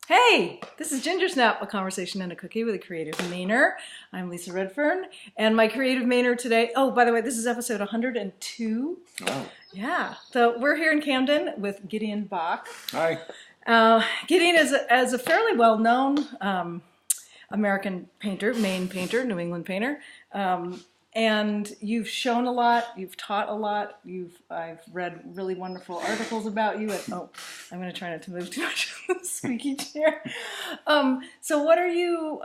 Hey, this is Gingersnap, a conversation and a cookie with a creative Mainer. I'm Lisa Redfern, and my creative Mainer today, oh, by the way, this is episode 102. Oh. Yeah, so we're here in Camden with Gideon Bach. Hi. Gideon is a fairly well-known American painter, Maine painter, New England painter. And you've shown a lot, you've taught a lot, I've read really wonderful articles about you. I'm going to try not to move too much on the squeaky chair. So what are you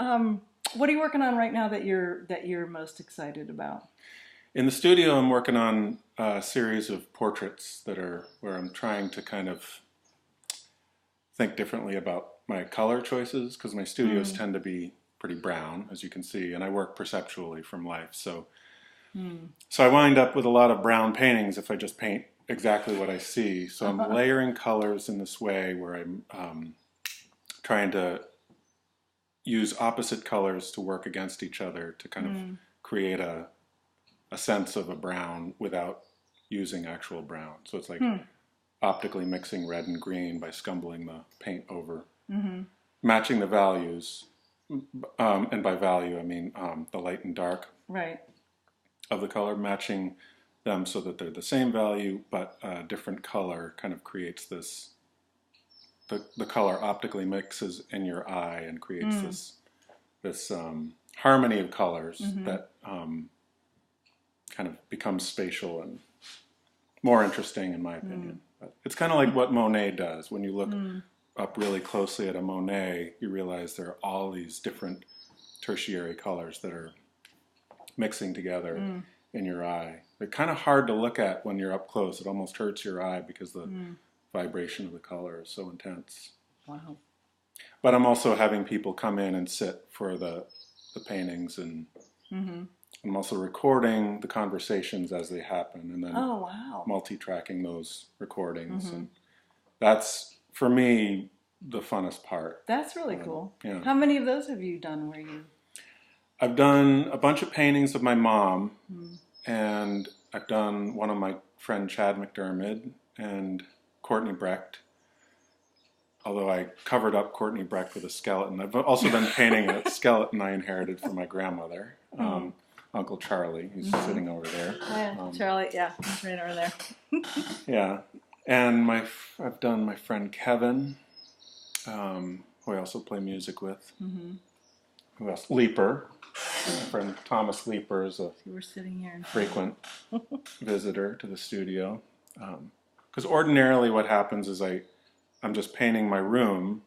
working on right now that you're most excited about? In the studio, I'm working on a series of portraits where I'm trying to kind of think differently about my color choices, because my studios tend to be pretty brown, as you can see, and I work perceptually from life. So I wind up with a lot of brown paintings if I just paint exactly what I see. So I'm layering colors in this way where I'm trying to use opposite colors to work against each other to kind of create a sense of a brown without using actual brown. So it's like optically mixing red and green by scumbling the paint over, matching the values. And by value, I mean the light and dark of the color, matching them so that they're the same value, but a different color kind of creates this, the color optically mixes in your eye and creates this harmony of colors that kind of becomes spatial and more interesting, in my opinion. But it's kind of like what Monet does. When you look up really closely at a Monet, you realize there are all these different tertiary colors that are mixing together in your eye. They're kind of hard to look at when you're up close. It almost hurts your eye because the vibration of the color is so intense. Wow. But I'm also having people come in and sit for the paintings, and I'm also recording the conversations as they happen, and then multi-tracking those recordings. And that's, for me, the funnest part. That's really cool. Yeah. How many of those have you done where you... I've done a bunch of paintings of my mom, and I've done one of my friend Chad McDermott and Courtney Brecht, although I covered up Courtney Brecht with a skeleton. I've also been painting a skeleton I inherited from my grandmother, Uncle Charlie, who's sitting over there. Charlie, yeah, he's right over there. Yeah, and I've done my friend Kevin, who I also play music with. Who else? Leaper. My friend Thomas Leaper is a frequent visitor to the studio. Because ordinarily what happens is I'm just painting my room,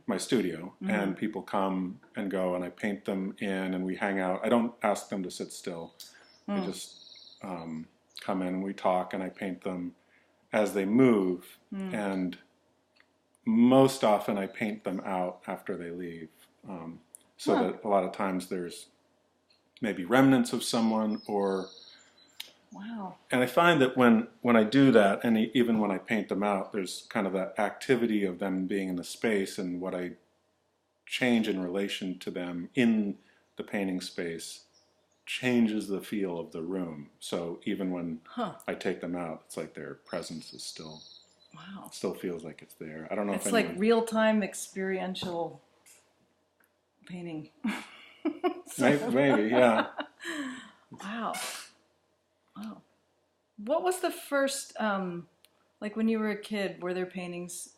my studio, and people come and go, and I paint them in, and we hang out. I don't ask them to sit still. They just come in, and we talk, and I paint them as they move. And most often I paint them out after they leave. So that a lot of times there's maybe remnants of someone, or... Wow. And I find that when I do that, and even when I paint them out, there's kind of that activity of them being in the space, and what I change in relation to them in the painting space changes the feel of the room. So even when I take them out, it's like their presence is still... Wow. Still feels like it's there. I don't know if it's like real-time experiential painting. Maybe, yeah. Wow. What was the first, like when you were a kid, were there painters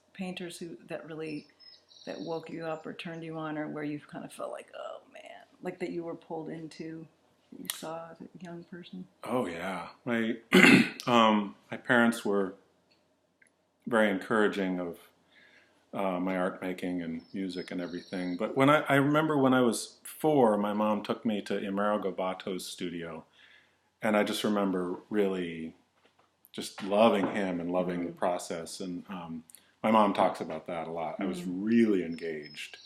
that woke you up or turned you on, or where you kind of felt like, oh man, like that you were pulled into, that you saw as a young person? Oh yeah. My parents were very encouraging of my art making and music and everything. But when I remember when I was 4, my mom took me to Amerigo Batto's studio, and I just remember really just loving him and loving the process. And my mom talks about that a lot. I was really engaged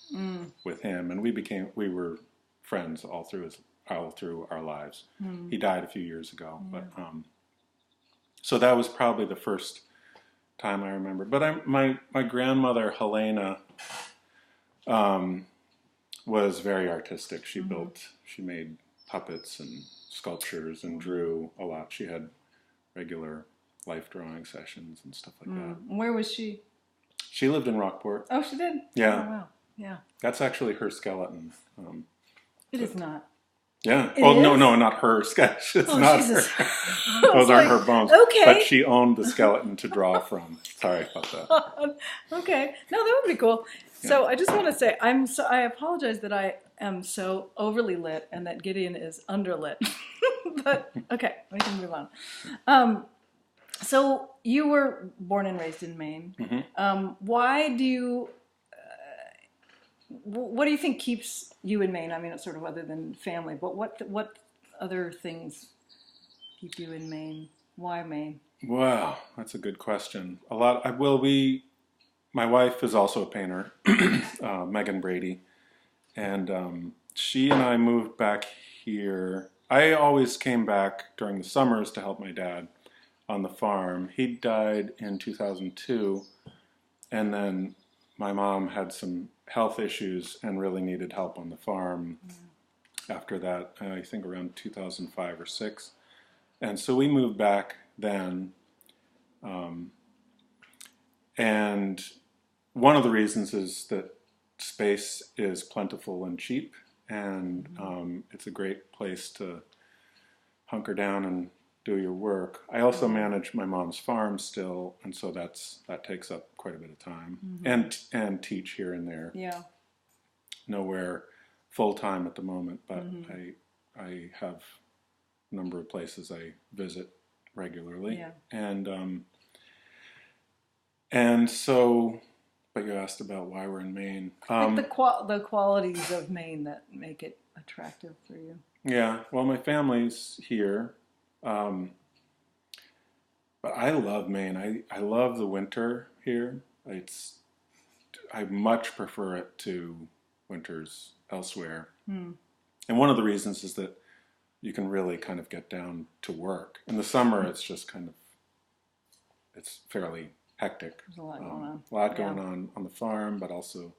with him, and we were friends all through our lives. He died a few years ago, but so that was probably the first time I remember. But my grandmother Helena was very artistic. She made puppets and sculptures and drew a lot. She had regular life drawing sessions and stuff like that. Where was she? She lived in Rockport. Oh, she did? Yeah. Oh, wow. Yeah. That's actually her skeleton. It is not. Yeah. It Well, is? no, not her sketch. It's Oh, not Jesus. her. I was Those aren't like, her bones. okay. But she owned the skeleton to draw from. Sorry about that. Okay. No, that would be cool. So I just want to say, I apologize that I am so overly lit and that Gideon is underlit. But okay, we can move on. So you were born and raised in Maine. Why do you? What do you think keeps you in Maine? I mean, it's sort of other than family, but what other things keep you in Maine? Why Maine? Wow, that's a good question. My wife is also a painter, Megan Brady, and she and I moved back here. I always came back during the summers to help my dad on the farm. He died in 2002, and then my mom had some health issues and really needed help on the farm after that, I think around 2005 or 6. And so we moved back then. And one of the reasons is that space is plentiful and cheap, and it's a great place to hunker down and do your work. I also manage my mom's farm still, and so that takes up quite a bit of time, and teach here and there. Yeah. Nowhere full time at the moment, but I have a number of places I visit regularly, Yeah. and so. But you asked about why we're in Maine. Like the qualities of Maine that make it attractive for you. Yeah, well, my family's here, but I love Maine. I love the winter here. I much prefer it to winters elsewhere. And one of the reasons is that you can really kind of get down to work. In the summer, it's just it's fairly hectic. There's a lot going on. A lot going on the farm, but also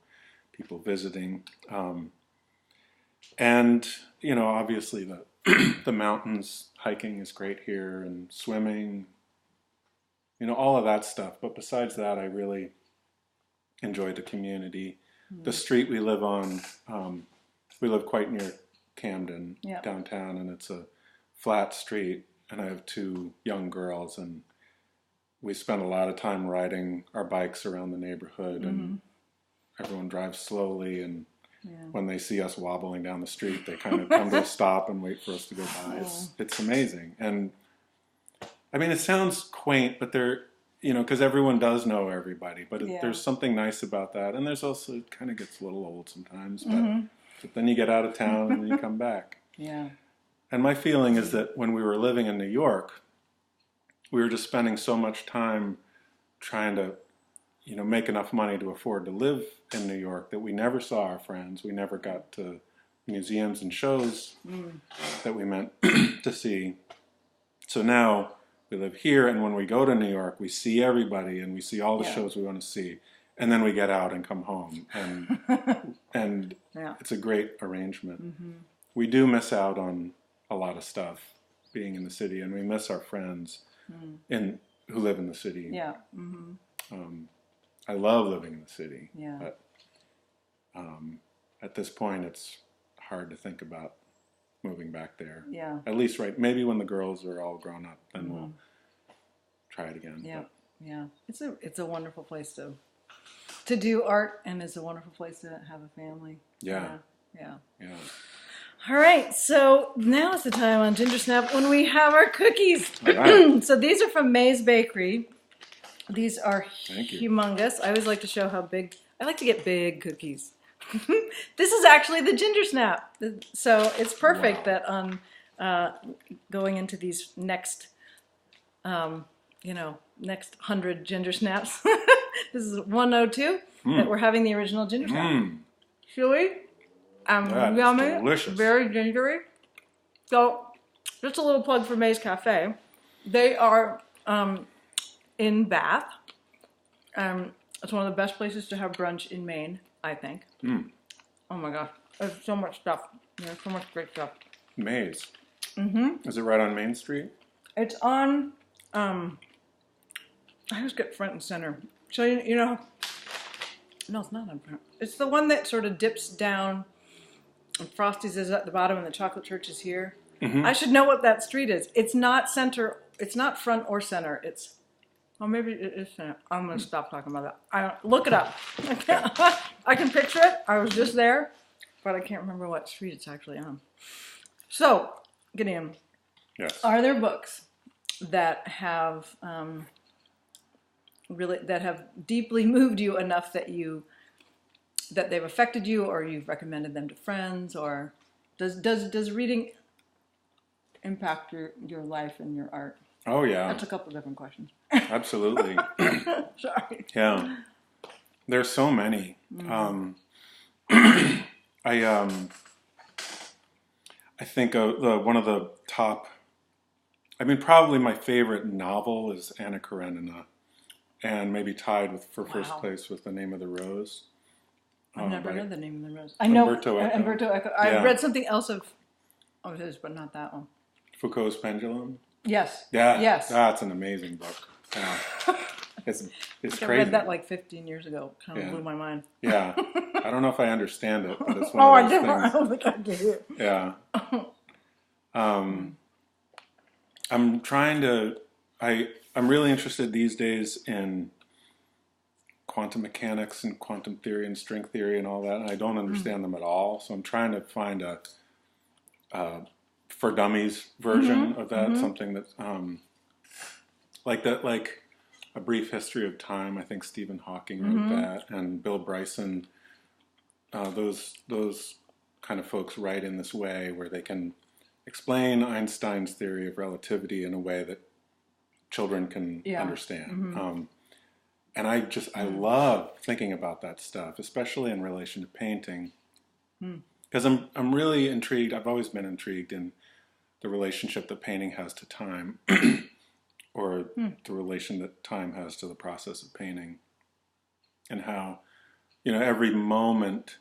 people visiting. And, obviously the mountains, hiking is great here, and swimming, all of that stuff. But besides that, I really enjoy the community. The street we live on, we live quite near Camden, downtown, and it's a flat street, and I have 2 young girls, and we spend a lot of time riding our bikes around the neighborhood, and everyone drives slowly, and when they see us wobbling down the street, they kind of come to a stop and wait for us to go by. It's amazing. And I mean, it sounds quaint, but because everyone does know everybody, but there's something nice about that. And there's also, it kind of gets a little old sometimes, but then you get out of town and you come back. Yeah. And my feeling is that when we were living in New York, we were just spending so much time trying to, make enough money to afford to live in New York that we never saw our friends. We never got to museums and shows that we meant to see. So now we live here, and when we go to New York, we see everybody and we see all the shows we want to see. And then we get out and come home. And it's a great arrangement. We do miss out on a lot of stuff being in the city, and we miss our friends who live in the city. Yeah. I love living in the city. Yeah. But at this point, it's hard to think about moving back there. Yeah. At least, maybe when the girls are all grown up, then we'll try it again. Yeah. But. Yeah. It's a wonderful place to do art, and it's a wonderful place to have a family. Yeah. Yeah. Yeah. All right, so now is the time on Gingersnap when we have our cookies. All right. So these are from May's Bakery. These are Thank you. humongous. I always like to show how big. I like to get big cookies. This is actually the Gingersnap. So it's perfect that on going into these next 100 Gingersnaps. This is 102 that we're having the original Gingersnap. Chewy. Yummy, delicious. Very gingery. So, just a little plug for May's Cafe. They are in Bath. It's one of the best places to have brunch in Maine, I think. Oh my gosh, there's so much stuff. There's so much great stuff. Maze. Is it right on Main Street? It's on. I always get front and center. So No, it's not on Front. It's the one that sort of dips down, and Frosty's is at the bottom, and the Chocolate Church is here. Mm-hmm. I should know what that street is. It's not center. It's not front or center. It's, well, maybe it is center. I'm gonna stop talking about that. Look it up. I can picture it. I was just there, but I can't remember what street it's actually on. So, Gideon, Yes. are there books that have really that have deeply moved you enough that they've affected you, or you've recommended them to friends, or does reading impact your life and your art? Oh yeah. That's a couple different questions. Absolutely. Sorry. Yeah. There's so many. Mm-hmm. I think one of the top. I mean, probably my favorite novel is Anna Karenina, and maybe tied for first place with The Name of the Rose. I've never heard The Name of the Rose. I know Umberto Eco. Umberto Eco. I read something else of his, but not that one. Foucault's Pendulum. Yes. Yeah. Yes. That's an amazing book. Yeah. It's crazy. I read that like 15 years ago. Kind of blew my mind. Yeah. I don't know if I understand it, but it's one of those things. I don't think I get it. Yeah. I'm trying to. I'm really interested these days in quantum mechanics and quantum theory and string theory and all that, and I don't understand them at all. So I'm trying to find a for dummies version of that, something that's like that, like A Brief History of Time. I think Stephen Hawking wrote that, and Bill Bryson. Those kind of folks write in this way where they can explain Einstein's theory of relativity in a way that children can understand. And I love thinking about that stuff, especially in relation to painting, because I'm really intrigued. I've always been intrigued in the relationship that painting has to time, or the relation that time has to the process of painting, and how, every moment,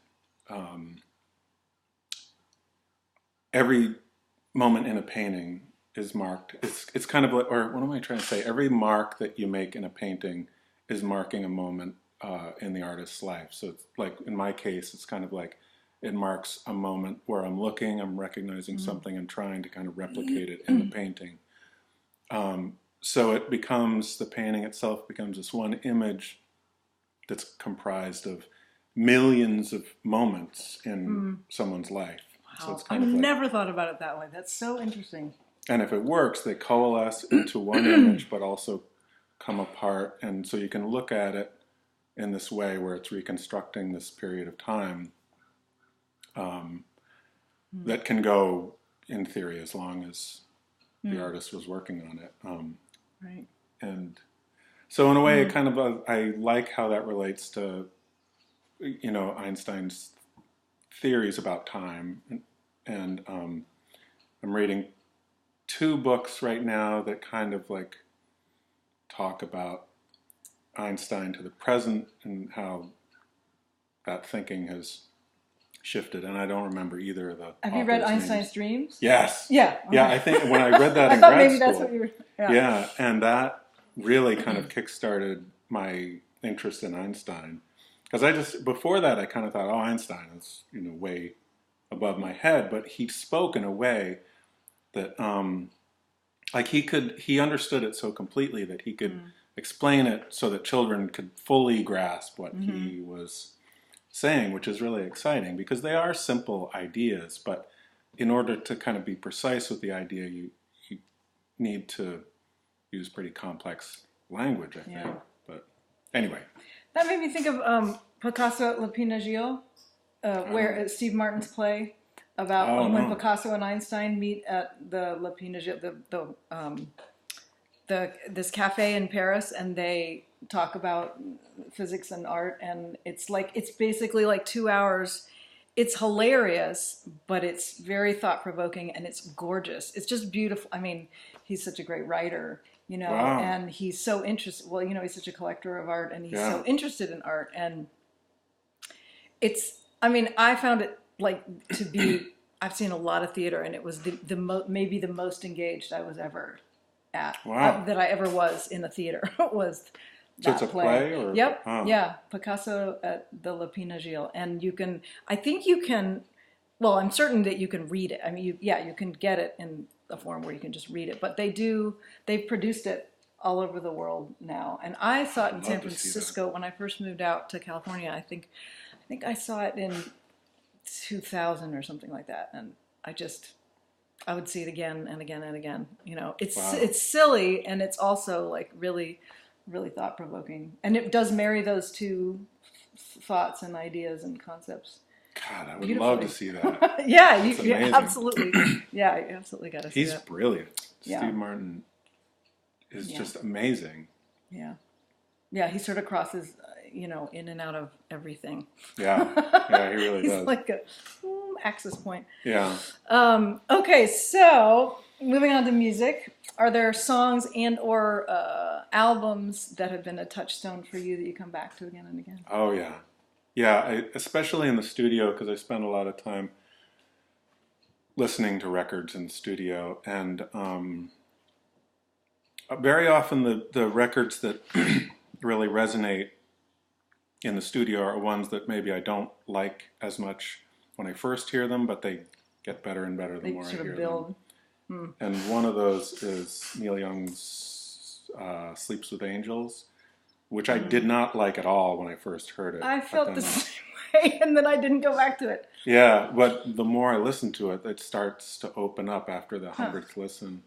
in a painting is marked. It's kind of like, or what am I trying to say? Every mark that you make in a painting is marking a moment in the artist's life. So it's like, in my case, it's kind of like it marks a moment where I'm looking, I'm recognizing something and trying to kind of replicate it in the painting. So it becomes, the painting itself becomes this one image that's comprised of millions of moments in someone's life. Wow. So it's I've never thought about it that way. That's so interesting. And if it works, they coalesce into one image, but also come apart. And so you can look at it in this way where it's reconstructing this period of time that can go, in theory, as long as the artist was working on it. Right. And so in a way, I like how that relates to, Einstein's theories about time. And I'm reading 2 books right now that kind of like talk about Einstein to the present and how that thinking has shifted. And I don't remember either of the Have you read authors' Einstein's names. Dreams? Yes. Yeah. Okay. Yeah, I think when I read that I in thought grad maybe school, that's what you were. yeah, and that really kind of kickstarted my interest in Einstein. Because before that, I kind of thought, Einstein is, way above my head. But he spoke in a way that, he understood it so completely that he could explain it so that children could fully grasp what he was saying, which is really exciting because they are simple ideas. But in order to kind of be precise with the idea, you need to use pretty complex language, I think. Yeah. But anyway. That made me think of Picasso at Le Pinagio, where Steve Martin's play about when Picasso and Einstein meet at the Le Pinagio, this cafe in Paris, and they talk about physics and art, and it's basically like 2 hours. It's hilarious, but it's very thought-provoking, and it's gorgeous. It's just beautiful. I mean, he's such a great writer. Wow. And he's so interested. Well, he's such a collector of art, and he's so interested in art. And I found it to be. I've seen a lot of theater, and it was maybe the most engaged I was ever at. Wow. That I ever was in a theater was So it's a play or? Yep. Oh. Yeah. Picasso at the Lapina Gil. And I think you can, well, I'm certain that you can read it. I mean, you can get it in a form where you can just read it. But they've produced it all over the world now. And I saw it in San Francisco when I first moved out to California. I think I saw it in 2000 or something like that. And I would see it again and again and again. You know, it's silly, and it's also like really, really thought provoking, and it does marry those two thoughts and ideas and concepts. God, I would love to see that. Yeah, you absolutely. Yeah, you absolutely got to see that. He's brilliant. Yeah. Steve Martin is just amazing. Yeah, yeah. He sort of crosses, in and out of everything. Yeah, he really He's does. Like a axis point. Yeah. Okay, so moving on to music, are there songs and/or albums that have been a touchstone for you that you come back to again and again? Oh yeah. Especially in the studio, because I spend a lot of time listening to records in the studio, and very often the records that really resonate in the studio are ones that maybe I don't like as much when I first hear them, but they get better and better the more I hear them. And one of those is Neil Young's Sleeps with Angels, which I did not like at all when I first heard it. I felt the same way, and then I didn't go back to it. Yeah, but the more I listen to it, it starts to open up after the 100th listen.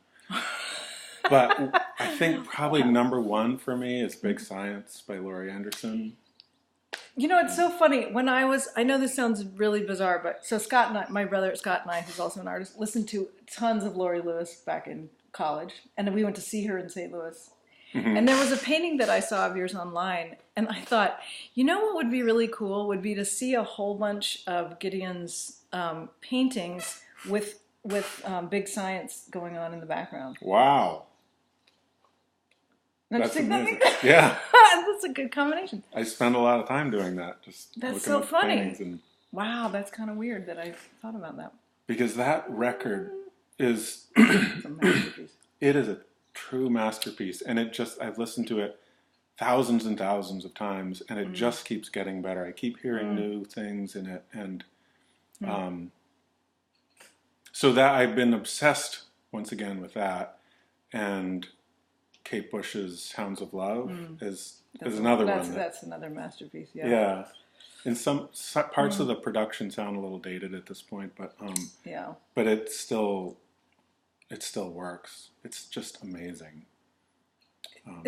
But I think probably number one for me is Big Science by Laurie Anderson. You know, it's so funny. I know this sounds really bizarre, but so Scott and my brother Scott and I, who's also an artist, listened to tons of Laurie Lewis back in college. And then we went to see her in St. Louis. Mm-hmm. And there was a painting that I saw of yours online. And I thought, what would be really cool would be to see a whole bunch of Gideon's paintings with Big Science going on in the background. Wow. That's amazing. Yeah. That's a good combination. I spend a lot of time doing that. That's so funny. Wow, that's kind of weird that I thought about that. Because that record is it's a masterpiece. It is a true masterpiece, and I've listened to it thousands and thousands of times, and it just keeps getting better. I keep hearing new things in it, and so that I've been obsessed once again with that, and Kate Bush's Hounds of Love is another one. That's another masterpiece. Yeah. Yeah. And some parts of the production sound a little dated at this point, but but it still works. It's just amazing. I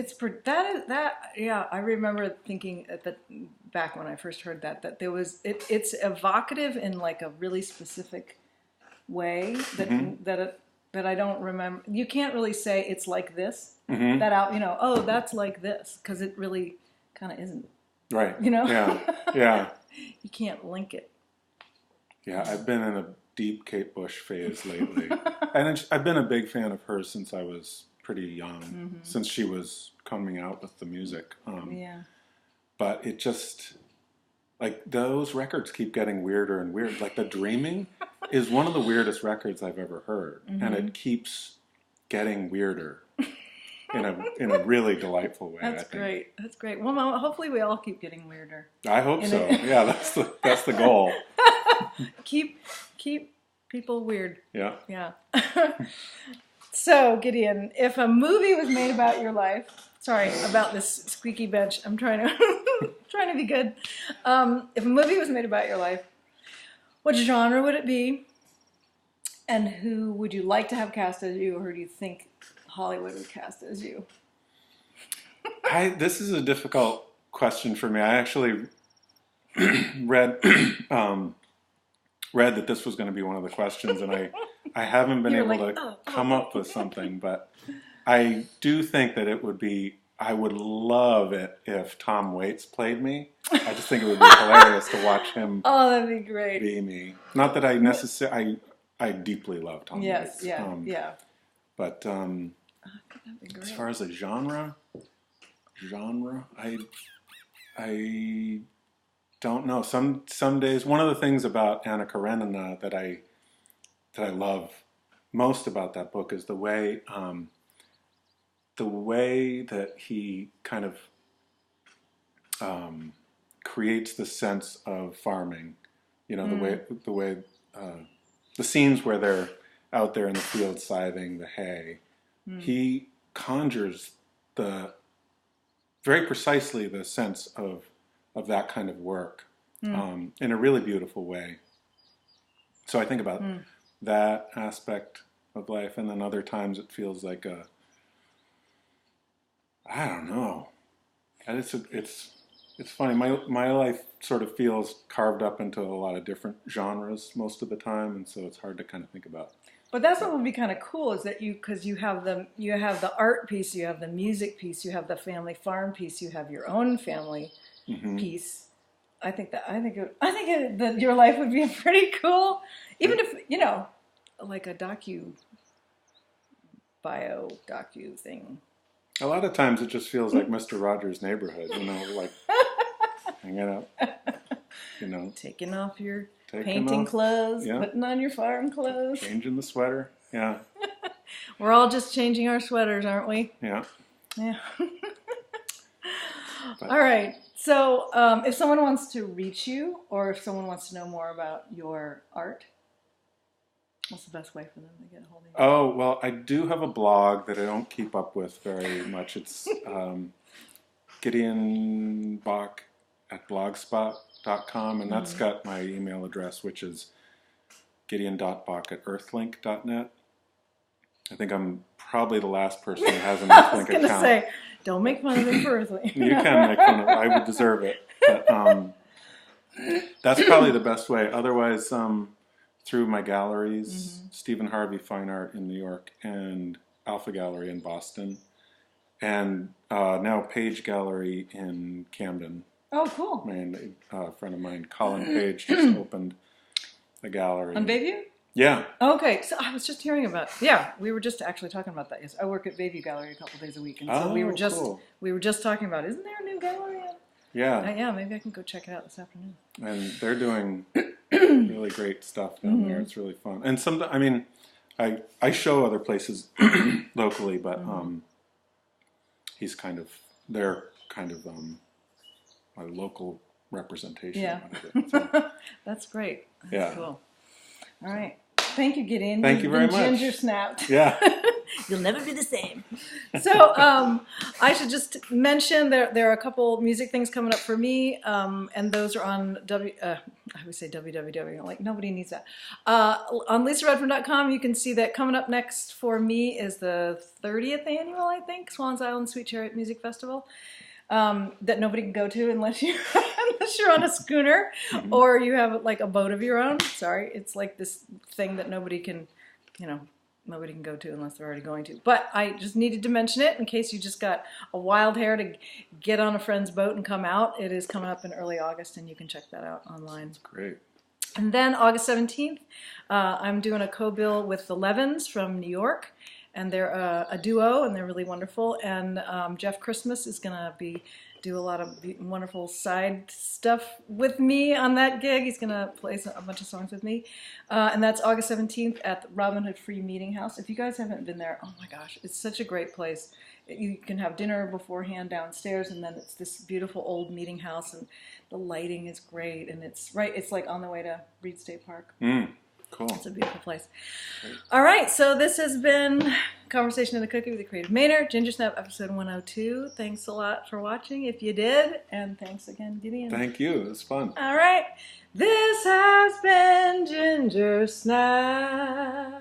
remember thinking back when I first heard that there was it's evocative in like a really specific way that I don't remember. You can't really say it's like this. Mm-hmm. That's like this, because it really kind of isn't. Right. Yeah. You can't link it. Yeah, I've been in a deep Kate Bush phase lately. And I've been a big fan of hers since I was pretty young, since she was coming out with the music. But it just, like, those records keep getting weirder and weirder. Like, The Dreaming is one of the weirdest records I've ever heard. And it keeps getting weirder in a really delightful way. That's great. That's great. Well, hopefully we all keep getting weirder. I hope so. Yeah, that's the goal. Keep people weird. Yeah. Yeah. So, Gideon, if a movie was made about your life, sorry about this squeaky bench. I'm trying to be good. If a movie was made about your life, what genre would it be? And who would you like to have cast as you, or who do you think Hollywood would cast as you? This is a difficult question for me. I actually read that this was going to be one of the questions, and I haven't been able to come up with something, but I do think that I would love it if Tom Waits played me. I just think it would be hilarious to watch him that'd be great. Be me. Not that I deeply love Tom Waits. Yeah. But as far as a genre, I don't know. Some days, one of the things about Anna Karenina that I love most about that book is the way that he kind of creates the sense of farming. You know, the scenes where they're out there in the field scything the hay. He conjures very precisely the sense of that kind of work in a really beautiful way. So I think about that aspect of life, and then other times it feels like I don't know. And it's funny. My life sort of feels carved up into a lot of different genres most of the time, and so it's hard to kind of think about. But that's what would be kind of cool is that because you have the art piece, you have the music piece, you have the family farm piece, you have your own family piece. I think that your life would be pretty cool, even if like a bio docu thing. A lot of times it just feels like Mr. Rogers' Neighborhood, like hanging out, taking off your painting clothes, putting on your farm clothes, changing the sweater. Yeah, we're all just changing our sweaters, aren't we? Yeah. All right. So, if someone wants to reach you, or if someone wants to know more about your art, what's the best way for them to get a hold of you? Oh, well, I do have a blog that I don't keep up with very much. It's Gideon Bach at blogspot.com, and that's got my email address, which is gideon.bach@earthlink.net. I think I'm probably the last person that has an Earthlink account. I was going to say, don't make fun of me for Earthlink. You can make fun of it. I would deserve it. But, that's probably the best way. Otherwise, through my galleries, Stephen Harvey Fine Art in New York and Alpha Gallery in Boston, and now Page Gallery in Camden. Oh, cool. A friend of mine, Colin Page, just opened a gallery. On Bayview? Yeah. Okay, so I was just hearing about. Yeah, we were just actually talking about that. Yes, I work at Bayview Gallery a couple days a week, and so we were just talking about. Isn't there a new gallery? Yeah. Yeah, maybe I can go check it out this afternoon. And they're doing really great stuff down there. It's really fun. And I show other places locally, but they're kind of my local representation of it. So. That's great. That's yeah. Cool. All right. Thank you, Gideon. Thank you very much. Gingersnapped. Yeah. You'll never be the same. So I should just mention there are a couple music things coming up for me, and those are on I would say www. Like nobody needs that. On LisaRedfern.com, you can see that coming up next for me is the 30th annual, I think, Swans Island Sweet Chariot Music Festival. That nobody can go to unless you're on a schooner or you have like a boat of your own. Sorry, it's like this thing that nobody can go to unless they're already going to. But I just needed to mention it in case you just got a wild hair to get on a friend's boat and come out. It is coming up in early August, and you can check that out online. That's great. And then August 17th, I'm doing a co-bill with the Levins from New York. And they're a duo, and they're really wonderful. And Jeff Christmas is going to do a lot of wonderful side stuff with me on that gig. He's going to play a bunch of songs with me. And that's August 17th at the Robin Hood Free Meeting House. If you guys haven't been there, oh my gosh, it's such a great place. You can have dinner beforehand downstairs, and then it's this beautiful old meeting house, and the lighting is great. And it's like on the way to Reed State Park. Cool. It's a beautiful place. All right, so this has been Conversation in the Cookie with the Creative Maynard, Gingersnap episode 102. Thanks a lot for watching, if you did, and thanks again, Gideon. Thank you. It was fun. All right, this has been Gingersnap.